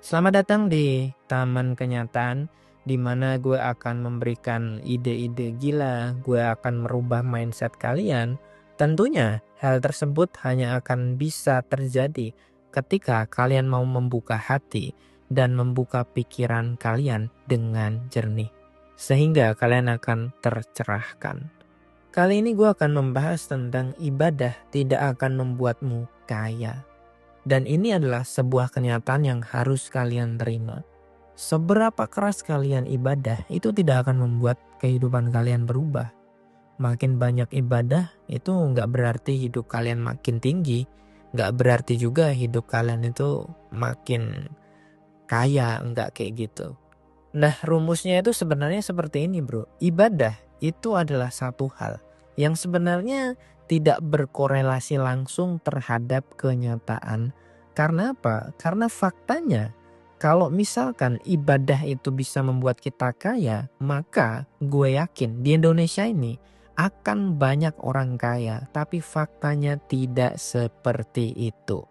Selamat datang di Taman Kenyataan, di mana gue akan memberikan ide-ide gila, gue akan merubah mindset kalian. Tentunya hal tersebut hanya akan bisa terjadi ketika kalian mau membuka hati dan membuka pikiran kalian dengan jernih. Sehingga kalian akan tercerahkan. Kali ini gue akan membahas tentang ibadah tidak akan membuatmu kaya. Dan ini adalah sebuah kenyataan yang harus kalian terima. Seberapa keras kalian ibadah itu tidak akan membuat kehidupan kalian berubah. Makin banyak ibadah itu nggak berarti hidup kalian makin tinggi. Nggak berarti juga hidup kalian itu makin kaya, nggak kayak gitu. Nah, rumusnya itu sebenarnya seperti ini, bro. Ibadah itu adalah satu hal yang sebenarnya tidak berkorelasi langsung terhadap kenyataan. Karena apa? Karena faktanya kalau misalkan ibadah itu bisa membuat kita kaya, maka gue yakin di Indonesia ini akan banyak orang kaya, tapi faktanya tidak seperti itu.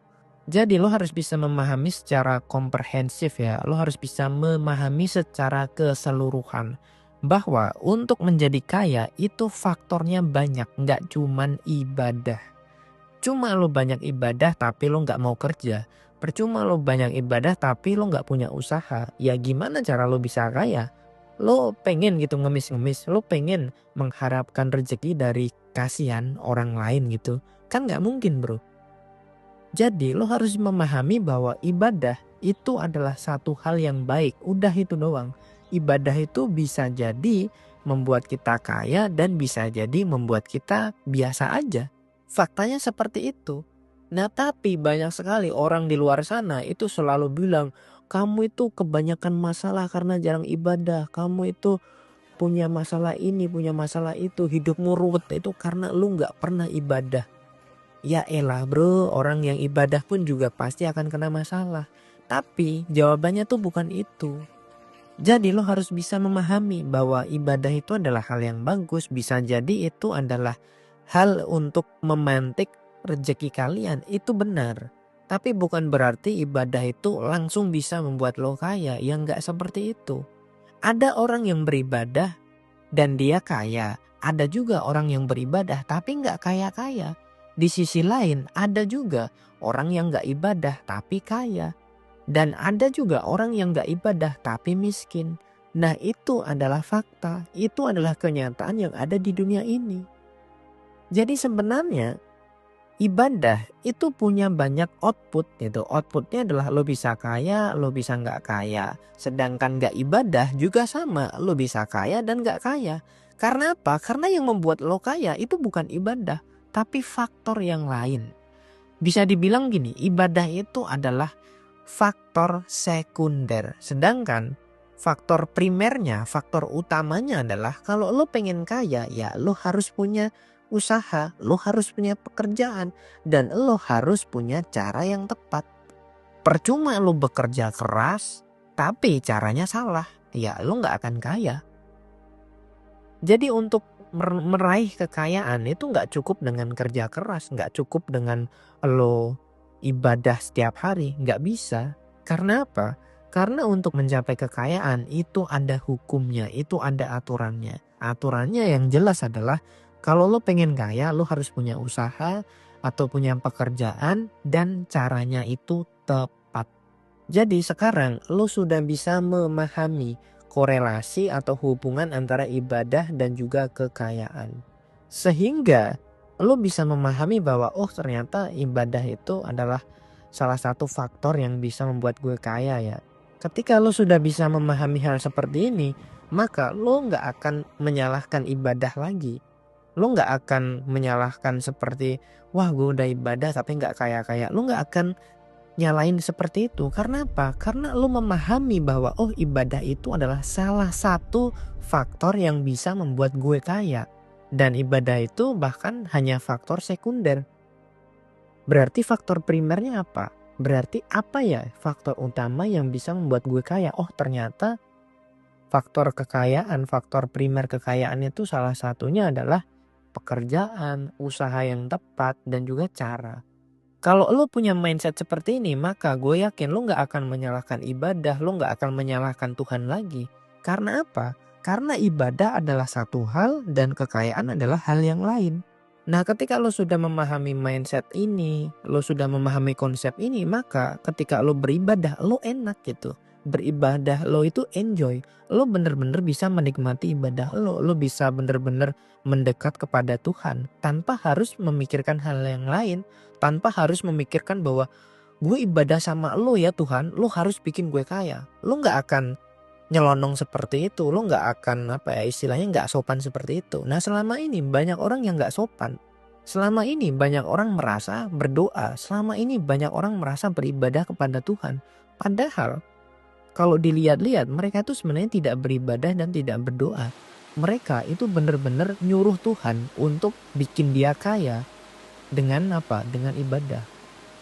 Jadi lo harus bisa memahami secara komprehensif ya. Lo harus bisa memahami secara keseluruhan. Bahwa untuk menjadi kaya itu faktornya banyak. Nggak cuman ibadah. Cuma lo banyak ibadah tapi lo nggak mau kerja. Percuma lo banyak ibadah tapi lo nggak punya usaha. Ya gimana cara lo bisa kaya? Lo pengen gitu ngemis-ngemis. Lo pengen mengharapkan rezeki dari kasihan orang lain gitu. Kan nggak mungkin, bro. Jadi lo harus memahami bahwa ibadah itu adalah satu hal yang baik. Udah itu doang. Ibadah itu bisa jadi membuat kita kaya dan bisa jadi membuat kita biasa aja. Faktanya seperti itu. Nah, tapi banyak sekali orang di luar sana itu selalu bilang, kamu itu kebanyakan masalah karena jarang ibadah. Kamu itu punya masalah ini, punya masalah itu. Hidupmu ruwet itu karena lu gak pernah ibadah. Ya elah bro, orang yang ibadah pun juga pasti akan kena masalah. Tapi jawabannya tuh bukan itu. Jadi lo harus bisa memahami bahwa ibadah itu adalah hal yang bagus. Bisa jadi itu adalah hal untuk memantik rezeki kalian. Itu benar. Tapi bukan berarti ibadah itu langsung bisa membuat lo kaya. Yang gak seperti itu. Ada orang yang beribadah dan dia kaya. Ada juga orang yang beribadah tapi gak kaya-kaya. Di sisi lain ada juga orang yang gak ibadah tapi kaya. Dan ada juga orang yang gak ibadah tapi miskin. Nah itu adalah fakta. Itu adalah kenyataan yang ada di dunia ini. Jadi sebenarnya ibadah itu punya banyak output gitu. Outputnya adalah lo bisa kaya, lo bisa gak kaya. Sedangkan gak ibadah juga sama. Lo bisa kaya dan gak kaya. Karena apa? Karena yang membuat lo kaya itu bukan ibadah. Tapi faktor yang lain. Bisa dibilang gini, ibadah itu adalah faktor sekunder. Sedangkan faktor primernya, faktor utamanya adalah kalau lo pengen kaya ya lo harus punya usaha, lo harus punya pekerjaan, dan lo harus punya cara yang tepat. Percuma lo bekerja keras tapi caranya salah, ya lo gak akan kaya. Jadi untuk meraih kekayaan itu gak cukup dengan kerja keras, gak cukup dengan lo ibadah setiap hari, gak bisa. Karena apa? Karena untuk mencapai kekayaan itu ada hukumnya, itu ada aturannya. Aturannya yang jelas adalah kalau lo pengen kaya lo harus punya usaha atau punya pekerjaan dan caranya itu tepat. Jadi sekarang lo sudah bisa memahami korelasi atau hubungan antara ibadah dan juga kekayaan. Sehingga lo bisa memahami bahwa oh ternyata ibadah itu adalah salah satu faktor yang bisa membuat gue kaya ya. Ketika lo sudah bisa memahami hal seperti ini, maka lo gak akan menyalahkan ibadah lagi. Lo gak akan menyalahkan seperti wah gue udah ibadah tapi gak kaya-kaya. Lo gak akan nyalain seperti itu. Karena apa? Karena lo memahami bahwa oh ibadah itu adalah salah satu faktor yang bisa membuat gue kaya. Dan ibadah itu bahkan hanya faktor sekunder. Berarti faktor primernya apa? Berarti apa ya faktor utama yang bisa membuat gue kaya? Oh ternyata faktor kekayaan, faktor primer kekayaan itu salah satunya adalah pekerjaan, usaha yang tepat, dan juga cara. Kalau lo punya mindset seperti ini, maka gue yakin lo gak akan menyalahkan ibadah, lo gak akan menyalahkan Tuhan lagi. Karena apa? Karena ibadah adalah satu hal dan kekayaan adalah hal yang lain. Nah, ketika lo sudah memahami mindset ini, lo sudah memahami konsep ini, maka ketika lo beribadah, lo enak gitu. Beribadah lo itu enjoy. Lo bener-bener bisa menikmati ibadah lo bisa bener-bener mendekat kepada Tuhan tanpa harus memikirkan hal yang lain. Tanpa harus memikirkan bahwa gue ibadah sama lo ya Tuhan, lo harus bikin gue kaya. Lo gak akan nyelonong seperti itu, lo gak akan istilahnya gak sopan seperti itu. Nah, selama ini banyak orang yang gak sopan. Selama ini banyak orang merasa berdoa, selama ini banyak orang merasa beribadah kepada Tuhan. Padahal kalau dilihat-lihat mereka itu sebenarnya tidak beribadah dan tidak berdoa. Mereka itu benar-benar nyuruh Tuhan untuk bikin dia kaya. Dengan apa? Dengan ibadah.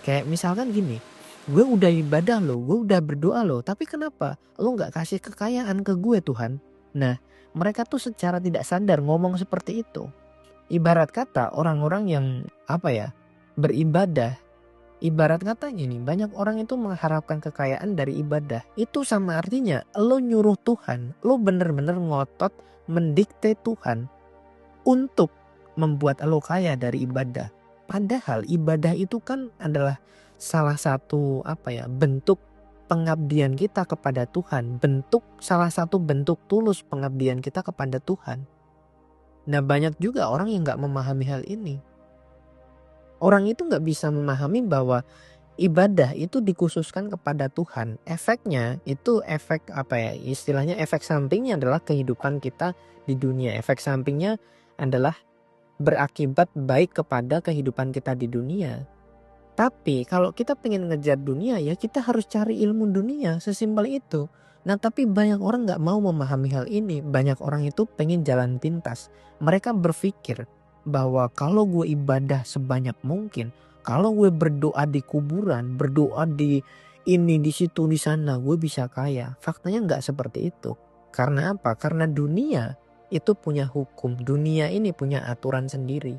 Kayak misalkan gini, gue udah ibadah lo, gue udah berdoa lo, tapi kenapa lo gak kasih kekayaan ke gue Tuhan? Nah, mereka tuh secara tidak sadar ngomong seperti itu. Ibarat kata orang-orang yang beribadah. Ibarat kata gini, banyak orang itu mengharapkan kekayaan dari ibadah. Itu sama artinya lo nyuruh Tuhan, lo bener-bener ngotot mendikte Tuhan untuk membuat lo kaya dari ibadah. Padahal ibadah itu kan adalah salah satu bentuk pengabdian kita kepada Tuhan. Salah satu bentuk tulus pengabdian kita kepada Tuhan. Nah, banyak juga orang yang gak memahami hal ini. Orang itu gak bisa memahami bahwa ibadah itu dikhususkan kepada Tuhan. Efeknya itu istilahnya efek sampingnya adalah kehidupan kita di dunia. Efek sampingnya adalah berakibat baik kepada kehidupan kita di dunia. Tapi kalau kita pengen ngejar dunia, ya kita harus cari ilmu dunia, sesimpel itu. Nah, tapi banyak orang gak mau memahami hal ini. Banyak orang itu pengen jalan pintas. Mereka berpikir bahwa kalau gue ibadah sebanyak mungkin, kalau gue berdoa di kuburan, berdoa di ini, di situ, di sana, gue bisa kaya. Faktanya gak seperti itu. Karena apa? Karena dunia itu punya hukum, dunia ini punya aturan sendiri.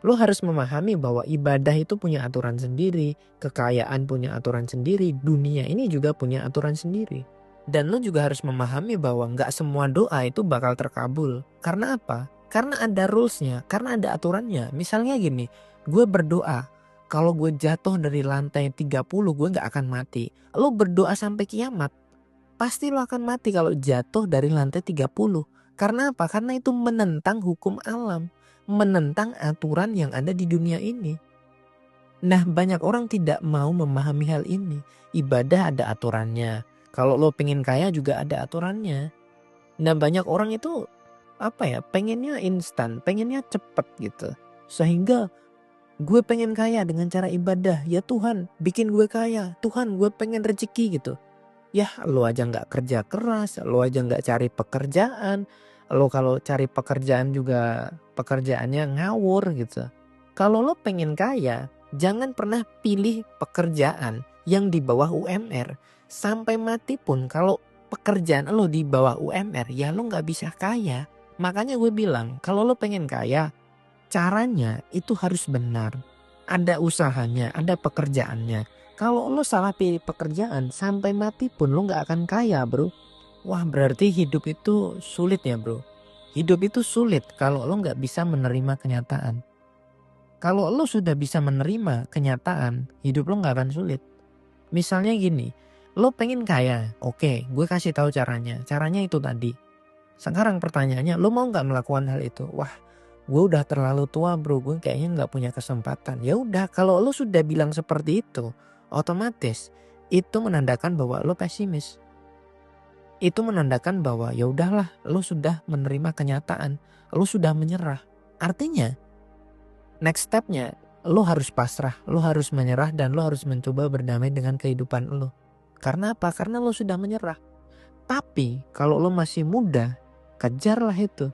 Lo harus memahami bahwa ibadah itu punya aturan sendiri, kekayaan punya aturan sendiri, dunia ini juga punya aturan sendiri. Dan lo juga harus memahami bahwa gak semua doa itu bakal terkabul. Karena apa? Karena ada rulesnya, karena ada aturannya. Misalnya gini, gue berdoa, kalau gue jatuh dari lantai 30 gue gak akan mati. Lo berdoa sampai kiamat, pasti lo akan mati kalau jatuh dari lantai 30. Karena apa? Karena itu menentang hukum alam, menentang aturan yang ada di dunia ini. Nah, banyak orang tidak mau memahami hal ini. Ibadah ada aturannya. Kalau lo pengen kaya juga ada aturannya. Nah, banyak orang itu pengennya instan, pengennya cepet gitu. Sehingga gue pengen kaya dengan cara ibadah. Ya Tuhan, bikin gue kaya. Tuhan, gue pengen rezeki gitu. Ya lo aja gak kerja keras, lo aja gak cari pekerjaan. Lo kalau cari pekerjaan juga pekerjaannya ngawur gitu. Kalau lo pengen kaya, jangan pernah pilih pekerjaan yang di bawah UMR. Sampai mati pun kalau pekerjaan lo di bawah UMR, ya lo gak bisa kaya. Makanya gue bilang, kalau lo pengen kaya, caranya itu harus benar. Ada usahanya, ada pekerjaannya. Kalau lo salah pilih pekerjaan, sampai mati pun lo gak akan kaya bro. Wah, berarti hidup itu sulit ya bro. Hidup itu sulit kalau lo gak bisa menerima kenyataan. Kalau lo sudah bisa menerima kenyataan, hidup lo gak akan sulit. Misalnya gini, lo pengen kaya, oke, gue kasih tahu caranya. Caranya itu tadi. Sekarang pertanyaannya, lo mau gak melakukan hal itu? Wah, gue udah terlalu tua bro, gue kayaknya gak punya kesempatan. Ya udah, kalau lo sudah bilang seperti itu, otomatis itu menandakan bahwa lo pesimis. Itu menandakan bahwa ya udahlah, lo sudah menerima kenyataan, lo sudah menyerah. Artinya next stepnya lo harus pasrah, lo harus menyerah, dan lo harus mencoba berdamai dengan kehidupan lo. Karena apa? Karena lo sudah menyerah. Tapi kalau lo masih muda, kejarlah itu.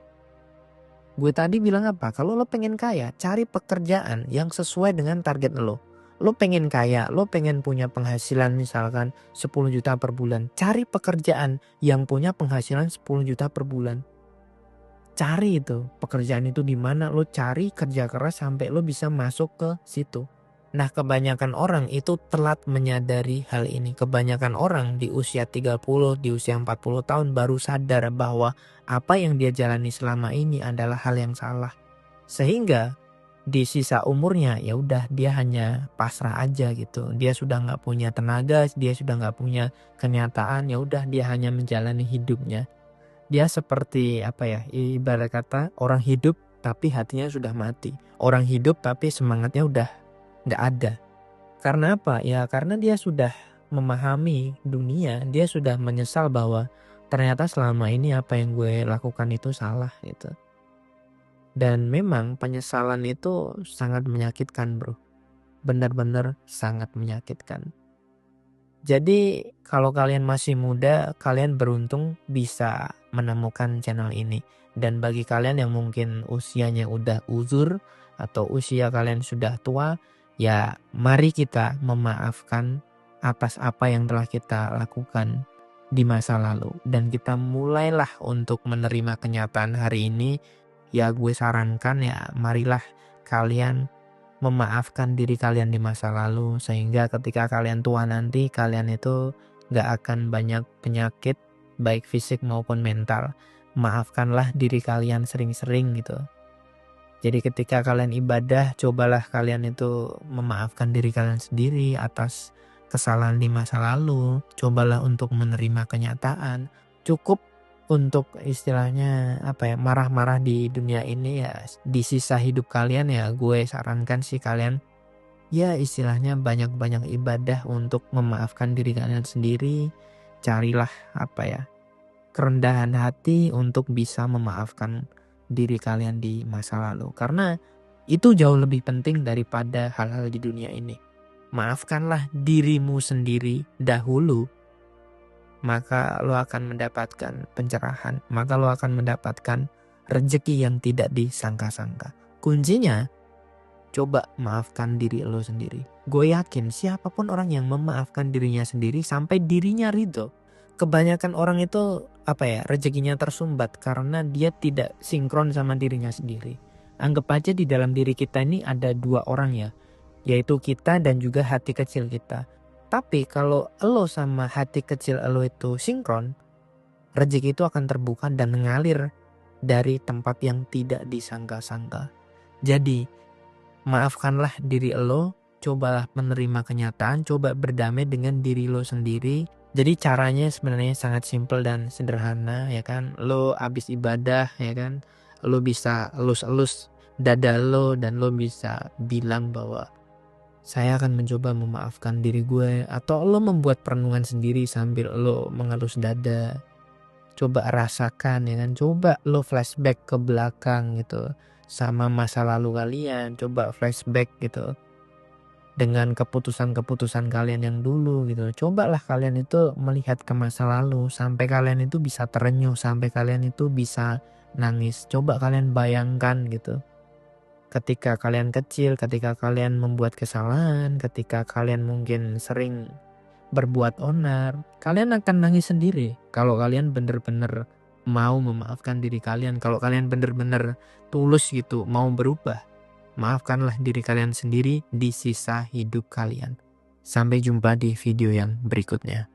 Gue tadi bilang apa? Kalau lo pengen kaya, cari pekerjaan yang sesuai dengan target lo. Lo pengen kaya, lo pengen punya penghasilan misalkan 10 juta per bulan. Cari pekerjaan yang punya penghasilan 10 juta per bulan. Cari itu, pekerjaan itu di mana, lo cari, kerja keras sampai lo bisa masuk ke situ. Nah, kebanyakan orang itu telat menyadari hal ini. Kebanyakan orang di usia 30, di usia 40 tahun baru sadar bahwa apa yang dia jalani selama ini adalah hal yang salah. Sehingga di sisa umurnya ya udah dia hanya pasrah aja gitu. Dia sudah nggak punya tenaga, dia sudah nggak punya kenyataan, ya udah dia hanya menjalani hidupnya. Dia seperti apa ya? Ibarat kata orang hidup tapi hatinya sudah mati. Orang hidup tapi semangatnya udah nggak ada. Karena apa? Ya karena dia sudah memahami dunia, dia sudah menyesal bahwa ternyata selama ini apa yang gue lakukan itu salah gitu. Dan memang penyesalan itu sangat menyakitkan, bro. Benar-benar sangat menyakitkan. Jadi kalau kalian masih muda, kalian beruntung bisa menemukan channel ini. Dan bagi kalian yang mungkin usianya udah uzur atau usia kalian sudah tua, ya mari kita memaafkan atas apa yang telah kita lakukan di masa lalu. Dan kita mulailah untuk menerima kenyataan hari ini. Ya gue sarankan ya marilah kalian memaafkan diri kalian di masa lalu, sehingga ketika kalian tua nanti kalian itu gak akan banyak penyakit baik fisik maupun mental. Maafkanlah diri kalian sering-sering gitu. Jadi ketika kalian ibadah, cobalah kalian itu memaafkan diri kalian sendiri atas kesalahan di masa lalu. Cobalah untuk menerima kenyataan. Cukup untuk istilahnya apa ya, marah-marah di dunia ini ya, di sisa hidup kalian ya gue sarankan sih kalian ya istilahnya banyak-banyak ibadah untuk memaafkan diri kalian sendiri. Carilah apa ya, kerendahan hati untuk bisa memaafkan diri kalian di masa lalu. Karena itu jauh lebih penting daripada hal-hal di dunia ini. Maafkanlah dirimu sendiri dahulu, maka lo akan mendapatkan pencerahan, maka lo akan mendapatkan rezeki yang tidak disangka-sangka. Kuncinya, coba maafkan diri lo sendiri. Gue yakin siapapun orang yang memaafkan dirinya sendiri sampai dirinya ridho. Kebanyakan orang itu apa ya, rezekinya tersumbat karena dia tidak sinkron sama dirinya sendiri. Anggap aja di dalam diri kita ini ada dua orang ya, yaitu kita dan juga hati kecil kita. Tapi kalau lo sama hati kecil lo itu sinkron, rezeki itu akan terbuka dan mengalir dari tempat yang tidak disangka-sangka. Jadi maafkanlah diri lo, cobalah menerima kenyataan, coba berdamai dengan diri lo sendiri. Jadi caranya sebenarnya sangat simpel dan sederhana ya kan. Lo abis ibadah ya kan, lo bisa elus-elus dada lo dan lo bisa bilang bahwa saya akan mencoba memaafkan diri gue. Atau lo membuat perenungan sendiri sambil lo mengelus dada. Coba rasakan ya kan, coba lo flashback ke belakang gitu sama masa lalu kalian, coba flashback gitu dengan keputusan-keputusan kalian yang dulu gitu. Cobalah kalian itu melihat ke masa lalu sampai kalian itu bisa terenyuh, sampai kalian itu bisa nangis. Coba kalian bayangkan gitu. Ketika kalian kecil, ketika kalian membuat kesalahan, ketika kalian mungkin sering berbuat onar, kalian akan nangis sendiri. Kalau kalian bener-bener mau memaafkan diri kalian, kalau kalian bener-bener tulus gitu mau berubah, maafkanlah diri kalian sendiri di sisa hidup kalian. Sampai jumpa di video yang berikutnya.